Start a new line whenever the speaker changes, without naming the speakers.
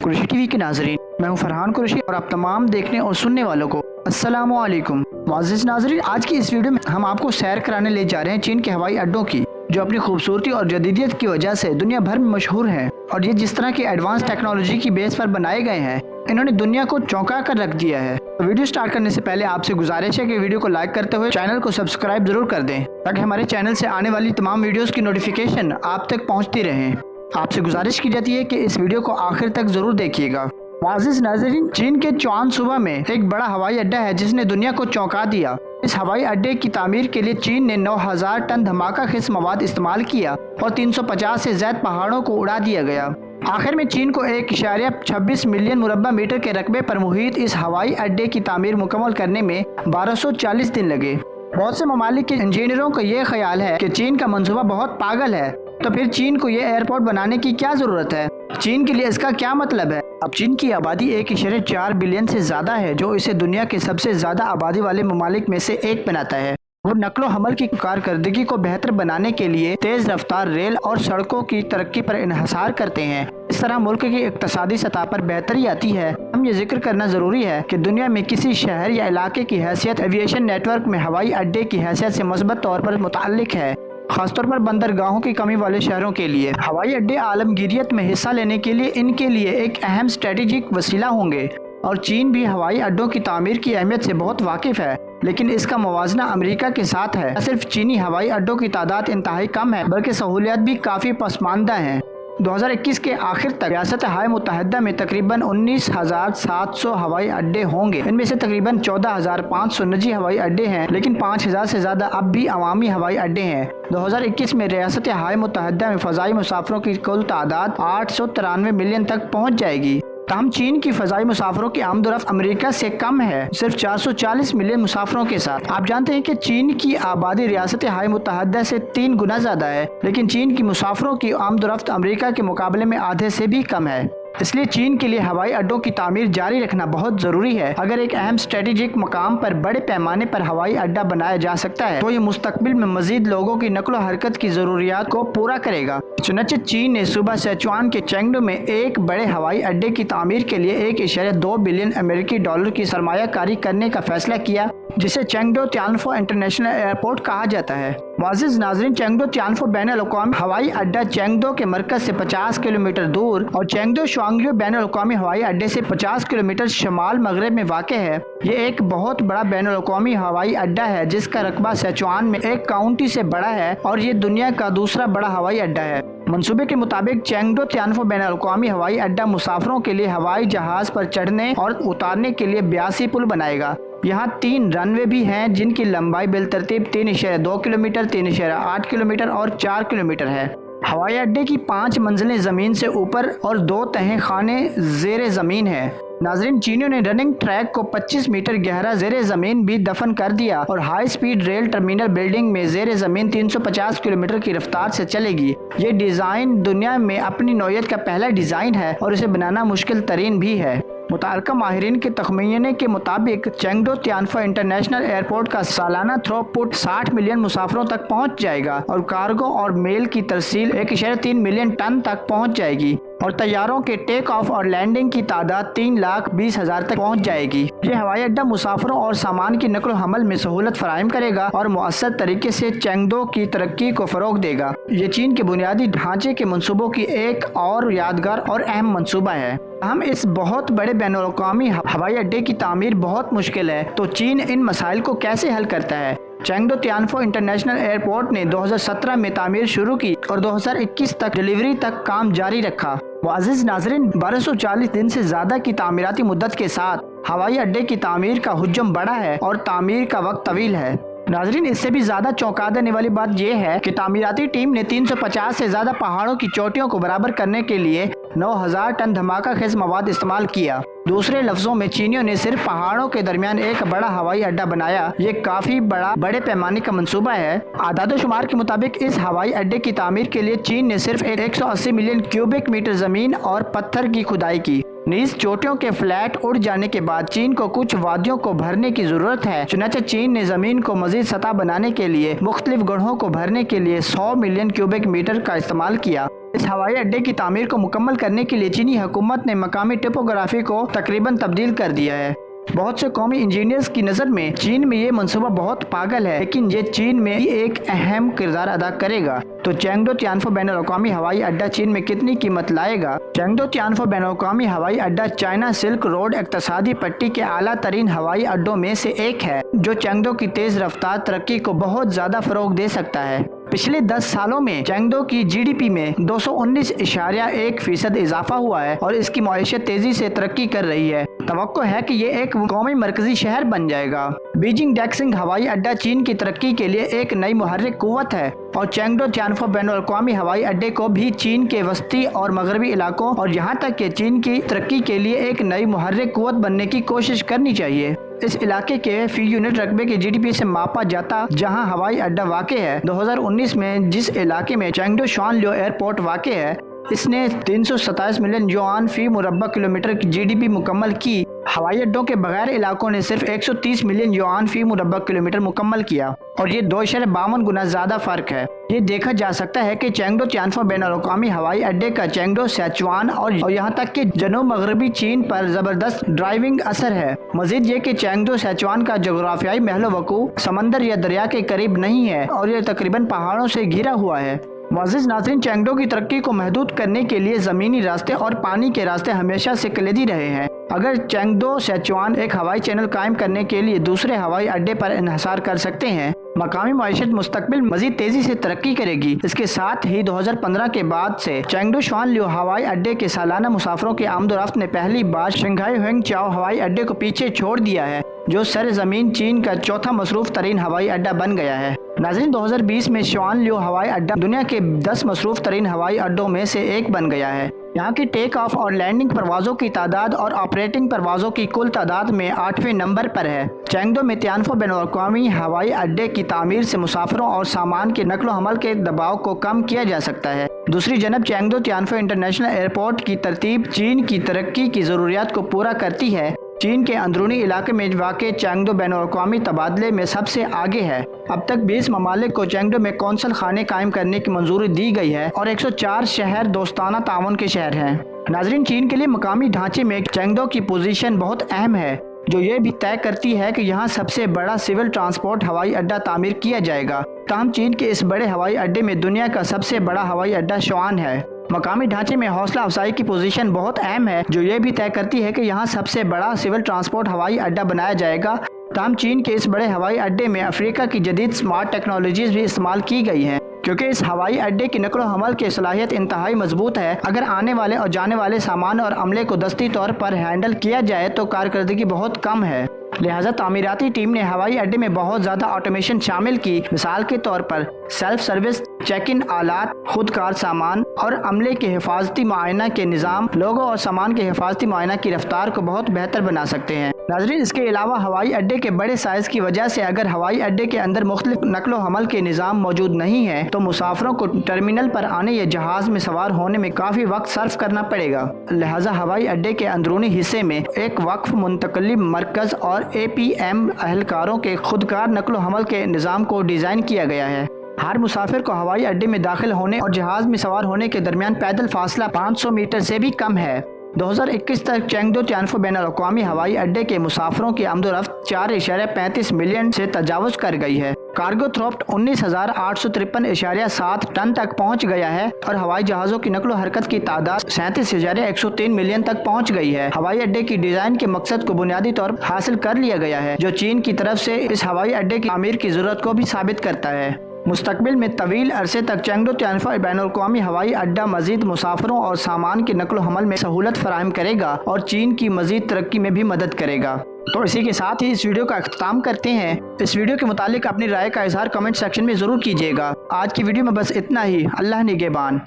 Qureshi TV के नाजरीन, मैं हूं फरहान कुरैशी और आप तमाम देखने और सुनने वालों को अस्सलामु अलैकुम। मुअज़्ज़िज़ नाज़रीन, आज की इस वीडियो में हम आपको सैर कराने ले जा रहे हैं चीन के हवाई अड्डों की, जो अपनी खूबसूरती और जदीदियत की वजह से दुनिया भर में मशहूर हैं। और ये जिस तरह की एडवांस टेक्नोलॉजी की बेस पर बनाए गए हैं, इन्होंने दुनिया को चौंका कर रख दिया है। तो वीडियो स्टार्ट करने से पहले आपसे गुजारिश है कि वीडियो को लाइक करते हुए चैनल को सब्सक्राइब जरूर कर दें, ताकि हमारे चैनल से आने वाली तमाम वीडियोस की नोटिफिकेशन आप तक पहुंचती रहे। आपसे गुजारिश की जाती है कि इस वीडियो को आखिर तक जरूर देखिएगा। मुअज़्ज़िज़ नाज़रीन, चीन के चुआन सूबा में एक बड़ा हवाई अड्डा है जिसने दुनिया को चौंका दिया। इस हवाई अड्डे की तामीर के लिए चीन ने 9000 टन धमाका खेज मवाद इस्तेमाल किया और 350 से ज्यादा पहाड़ों को उड़ा दिया गया। आखिर में चीन को 1.26 मिलियन मुरब्बा मीटर के रकबे पर मुहित इस हवाई अड्डे की तामीर मुकम्मल करने में 1240 दिन लगे। बहुत से ममालिक के इंजीनियरों का ये ख्याल है कि चीन का मंसूबा बहुत पागल है, तो फिर चीन को ये एयरपोर्ट बनाने की क्या जरूरत है? चीन के लिए इसका क्या मतलब है? अब चीन की आबादी 1.4 बिलियन से ज्यादा है, जो इसे दुनिया के सबसे ज्यादा आबादी वाले ममालिक में से एक बनाता है। वो नक्लो हमल की कारकर्दगी को बेहतर बनाने के लिए तेज रफ्तार रेल और सड़कों की तरक्की पर इन्हसार करते हैं। इस तरह मुल्क की इक्तसादी सतह पर बेहतरी आती है। हम ये जिक्र करना जरूरी है कि दुनिया में किसी शहर या इलाके की हैसियत एविएशन नेटवर्क में हवाई अड्डे की हैसियत से मुस्बत तौर पर मुताल्लिक है। खासतौर पर बंदरगाहों की कमी वाले शहरों के लिए हवाई अड्डे आलमगीरियत में हिस्सा लेने के लिए इनके लिए एक अहम स्ट्रेटेजिक वसीला होंगे। और चीन भी हवाई अड्डों की तामीर की अहमियत से बहुत वाकिफ है, लेकिन इसका मुवाजना अमेरिका के साथ है। न सिर्फ चीनी हवाई अड्डों की तादाद इंतहाई कम है, बल्कि सहूलियात भी काफ़ी पसमानदा हैं। 2021 के आखिर तक रियासत हाय मुत्तहिदा में तकरीबन 19,700 हवाई अड्डे होंगे। इनमें से तकरीबन 14,500 निजी हवाई अड्डे हैं, लेकिन 5,000 से ज़्यादा अब भी अवामी हवाई अड्डे हैं। 2021 में रियासत हाय मुत्तहिदा में फ़ज़ाई मुसाफिरों की कुल तादाद 893 मिलियन तक पहुँच जाएगी। तमाम चीन की फ़ज़ाई मुसाफिरों की आमदोरफ्त अमेरिका से कम है, सिर्फ 440 मिलियन मुसाफिरों के साथ। आप जानते हैं कि चीन की आबादी रियासत हाय मुत्तहिदा से 3 गुना ज़्यादा है, लेकिन चीन की मुसाफिरों की आमदोरफ्त अमेरिका के मुकाबले में आधे से भी कम है। इसलिए चीन के लिए हवाई अड्डों की तामीर जारी रखना बहुत ज़रूरी है। अगर एक अहम स्ट्रेटेजिक मकाम पर बड़े पैमाने पर हवाई अड्डा बनाया जा सकता है, तो ये मुस्तकबिल में मजीद लोगों की नकलो हरकत की ज़रूरियात को पूरा करेगा। चुनांचे चीन ने सुबह सिचुआन के चेंगडू में एक बड़े हवाई अड्डे की तामीर के लिए 1.2 बिलियन अमेरिकी डॉलर की सरमायाकारी करने का फैसला किया, जिसे चेंगडू तियानफो इंटरनेशनल एयरपोर्ट कहा जाता है। मुअज़्ज़िज़ नाज़रीन, चेंगडू तियानफो बैनुल-अक़वामी हवाई अड्डा चेंगडू के मरकज से 50 किलोमीटर दूर और चेंगडू शुआंग्यू बैनुल-अक़वामी हवाई अड्डे से 50 किलोमीटर शमाल मगरब में वाक़ है। ये एक बहुत बड़ा बैनुल-अक़वामी हवाई अड्डा है, जिसका रकबा सिचुआन में एक काउंटी से बड़ा है और ये दुनिया का दूसरा बड़ा हवाई अड्डा है। मंसूबे के मुताबिक चेंगडू तियानफो बैनुल-अक़वामी हवाई अड्डा मुसाफिरों के लिए हवाई जहाज पर चढ़ने और उतारने के लिए 82 पुल बनाएगा। यहाँ 3 रनवे भी हैं, जिनकी लंबाई बिलतरतीब 3.2 किलोमीटर, 3.8 किलोमीटर और 4 किलोमीटर है। हवाई अड्डे की 5 मंजिलें जमीन से ऊपर और 2 तहें खाने जेर जमीन है। नाजरीन, चीनियों ने रनिंग ट्रैक को 25 मीटर गहरा जेर जमीन भी दफन कर दिया और high speed rail terminal building में जेर जमीन 350 किलोमीटर की रफ्तार से चलेगी। ये डिजाइन दुनिया में अपनी नौयत का पहला डिजाइन है और इसे बनाना मुश्किल तरीन भी है। मुताल्लिका माहिरीन के तखमीने के मुताबिक चेंगडू तियानफो इंटरनेशनल एयरपोर्ट का सालाना थ्रूपुट 60 मिलियन मुसाफिरों तक पहुंच जाएगा और कार्गो और मेल की तरसील 1.3 मिलियन टन तक पहुंच जाएगी और तैयारों के टेक ऑफ और लैंडिंग की तादाद 3,20,000 तक पहुंच जाएगी। ये हवाई अड्डा मुसाफिरों और सामान की नकल हमल में सहूलत फराहम करेगा और मुअस्सर तरीके से चेंगडू की तरक्की को फरोग देगा। ये चीन के बुनियादी ढांचे के मंसूबों की एक और यादगार और अहम मंसूबा है। हम इस बहुत बड़े बैनुल-अक़वामी हवाई अड्डे की तामीर बहुत मुश्किल है, तो चीन इन मसाइल को कैसे हल करता है? चेंगडू तियानफो इंटरनेशनल एयरपोर्ट ने 2017 में तामीर शुरू की और 2021 तक डिलीवरी तक काम जारी रखा। मुअज़्ज़िज़ नाज़रीन, 1240 दिन से ज्यादा की तामीराती मुद्दत के साथ हवाई अड्डे की तामीर का हुज्जम बड़ा है और तामीर का वक्त तवील है। नाजरीन, इससे भी ज्यादा चौंका देने वाली बात यह है कि तामीराती टीम ने 350 से ज्यादा पहाड़ों की चोटियों को बराबर करने के लिए 9000 टन धमाका खेज मवाद इस्तेमाल किया। दूसरे लफ्जों में चीनियों ने सिर्फ पहाड़ों के दरमियान एक बड़ा हवाई अड्डा बनाया। ये काफी बड़े पैमाने का मंसूबा है। आदाद शुमार के मुताबिक इस हवाई अड्डे की तामीर के लिए चीन ने सिर्फ 180 मिलियन क्यूबिक मीटर जमीन और पत्थर की खुदाई की। नीज चोटियों के फ्लैट उड़ जाने के बाद चीन को कुछ वादियों को भरने की जरूरत है। चुनांचे चीन ने जमीन को मजीद सतह बनाने के लिए मुख्तलिफ गढ़ों को भरने के लिए 100 मिलियन क्यूबिक मीटर का इस्तेमाल किया। इस हवाई अड्डे की तामीर को मुकम्मल करने के लिए चीनी हुकूमत ने मकामी टोपोग्राफी को तकरीबन तब्दील कर दिया है। बहुत से कौमी इंजीनियर्स की नज़र में चीन में ये मंसूबा बहुत पागल है, लेकिन ये चीन में भी एक अहम किरदार अदा करेगा। तो चेंगडो तियानफो बैनुल-अक़वामी हवाई अड्डा चीन में कितनी कीमत लाएगा? चेंगडो तियानफो बैनुल-अक़वामी हवाई अड्डा चाइना सिल्क रोड इक़्तिसादी पट्टी के आला तरीन हवाई अड्डों में से एक है, जो चेंगडो की तेज रफ्तार तरक्की को बहुत ज्यादा फरोग दे सकता है। पिछले 10 सालों में चेंगडो की जीडीपी में 219.1% इजाफा हुआ है और इसकी मईशत तेजी से तरक्की कर रही है। तवक्को है कि ये एक कौमी मरकजी शहर बन जाएगा। बीजिंग डैक्सिंग हवाई अड्डा चीन की तरक्की के लिए एक नई मुहर्रिक कुव्वत है और चेंगडो तियानफो बैनुल-अक़वामी हवाई अड्डे को भी चीन के वस्ती और मगरबी इलाकों और यहाँ तक कि चीन की तरक्की के लिए एक नई मुहर्रिक कुव्वत बनने की कोशिश करनी चाहिए। इस इलाके के फी यूनिट रकबे के जीडीपी से मापा जाता जहां हवाई अड्डा वाक़ है। 2019 में जिस इलाके में चेंगडो शुआनलियो एयरपोर्ट वाक़ है, इसने 327 मिलियन युआन फी मुरब्बा किलोमीटर की जीडीपी मुकम्मल की। हवाई अड्डों के बगैर इलाकों ने सिर्फ 130 मिलियन युआन फी मुरब्बा किलोमीटर मुकम्मल किया और ये 2.52 गुना ज्यादा फर्क है। ये देखा जा सकता है कि चेंगडो तियानफो बैनुल-अक़वामी हवाई अड्डे का चेंगडो, सिचुआन और यहाँ तक कि जनूब मगरबी चीन पर जबरदस्त ड्राइविंग असर है। मजीद ये कि चेंगडो सिचुआन का जोग्राफियाई महलो वकू समंदर या दरिया के करीब नहीं है और ये तकरीबन पहाड़ों से घिरा हुआ है। मुअज़्ज़िज़ नाज़रीन, चेंगडो की तरक्की को महदूद करने के लिए ज़मीनी रास्ते और पानी के रास्ते हमेशा से कलीदी रहे हैं। अगर चेंगडो सिचुआन एक हवाई चैनल कायम करने के लिए दूसरे हवाई अड्डे पर इन्हिसार कर सकते हैं, मकामी मईशत मुस्तकबिल मजीद तेजी से तरक्की करेगी। इसके साथ ही 2015 के बाद से चेंगडो शुआनलियो हवाई अड्डे के सालाना मुसाफरों की आमदोरफ्त ने पहली बार शंघाई हुएंगचाओ हवाई अड्डे को पीछे छोड़ दिया है, जो सरजमीन चीन का चौथा मसरूफ तरीन हवाई अड्डा बन गया है। नाज़रीन, 2020 में शुआनलियो हवाई अड्डा दुनिया के 10 मसरूफ तरीन हवाई अड्डों में से एक बन गया है। यहाँ की टेक ऑफ और लैंडिंग परवाज़ों की तादाद और ऑपरेटिंग परवाज़ों की कुल तादाद में 8वें नंबर पर है। चेंगडो में तियानफो बैनुल-अक़वामी हवाई अड्डे की तामीर से मुसाफरों और सामान के नकलो हमल के दबाव को कम किया जा सकता है। दूसरी जनब चेंगडो तियानफो इंटरनेशनल एयरपोर्ट की तरतीब चीन की तरक्की की ज़रूरियात को पूरा करती है। चीन के अंदरूनी इलाके में वाक़े चेंगडो बैनुल-अक़वामी तबादले में सबसे आगे है। अब तक 20 ममालिक को चेंगडो में कौंसल खाने कायम करने की मंजूरी दी गई है और 104 शहर दोस्ताना ताउन के शहर हैं। नाज़रीन, चीन के लिए मकामी ढांचे में चेंगडो की पोजीशन बहुत अहम है, जो ये भी तय करती है कि यहाँ सबसे बड़ा सिविल ट्रांसपोर्ट हवाई अड्डा तामीर किया जाएगा। ताहम चीन के इस बड़े हवाई अड्डे में दुनिया का सबसे बड़ा हवाई अड्डा शुआन है। मकामी ढांचे में हौसला अफजाई की पोजीशन बहुत अहम है, जो ये भी तय करती है कि यहाँ सबसे बड़ा सिविल ट्रांसपोर्ट हवाई अड्डा बनाया जाएगा। ताहम चीन के इस बड़े हवाई अड्डे में अफ्रीका की जदीद स्मार्ट टेक्नोलॉजीज भी इस्तेमाल की गई हैं, क्योंकि इस हवाई अड्डे की नकलो हमल की सलाहियत इंतहाई मजबूत है। अगर आने वाले और जाने वाले सामान और अमले को दस्ती तौर पर हैंडल किया जाए तो कारकर्दगी बहुत कम है। लिहाजा तामीराती टीम ने हवाई अड्डे में बहुत ज़्यादा ऑटोमेशन शामिल की। मिसाल के तौर पर सेल्फ सर्विस चेक इन आलात, खुदकार सामान और अमले के हिफाजती मुआयना के निज़ाम लोगों और सामान के हिफाजती मुआयना की रफ्तार को बहुत बेहतर बना सकते हैं। नाज़रीन, इसके अलावा हवाई अड्डे के बड़े साइज़ की वजह से अगर हवाई अड्डे के अंदर मुख्तलिफ नकलो हमल के निज़ाम मौजूद नहीं है तो मुसाफरों को टर्मिनल पर आने या जहाज़ में सवार होने में काफ़ी वक्त सर्फ करना पड़ेगा। लिहाजा हवाई अड्डे के अंदरूनी हिस्से में एक वक्फ मुंतकली मरकज़ और APM अहलकारों के खुदकार नकलो हमल के निज़ाम को डिज़ाइन किया गया है। हर मुसाफिर को हवाई अड्डे में दाखिल होने और जहाज में सवार होने के दरमियान पैदल फासला 500 मीटर से भी कम है। 2021 तक चेंगडो तियानफो बैनुल-अक़वामी हवाई अड्डे के मुसाफरों की आमदोरफ्त 4.35 मिलियन से तजावुज़ कर गई है। कार्गो थ्रूपुट 19,853.7 टन तक पहुंच गया है और हवाई जहाज़ों की नकलो हरकत की तादाद 37,103 मिलियन तक पहुंच गई है। हवाई अड्डे की डिज़ाइन के मकसद को बुनियादी तौर पर हासिल कर लिया गया है, जो चीन की तरफ से इस हवाई अड्डे की तामीर की ज़रूरत को भी साबित करता है। मुस्तकबिल में तवील अरसे तक चेंगडो तियानफो बैनुल-अक़वामी हवाई अड्डा मजीद मुसाफरों और सामान के नकलो हमल में सहूलत फराहम करेगा और चीन की मजीद तरक्की में भी मदद करेगा। तो इसी के साथ ही इस वीडियो का अख्ताम करते हैं। इस वीडियो के मुतालिक अपनी राय का इजहार कमेंट सेक्शन में ज़रूर कीजिएगा। आज की वीडियो में बस इतना ही। अल्लाह निगहबान।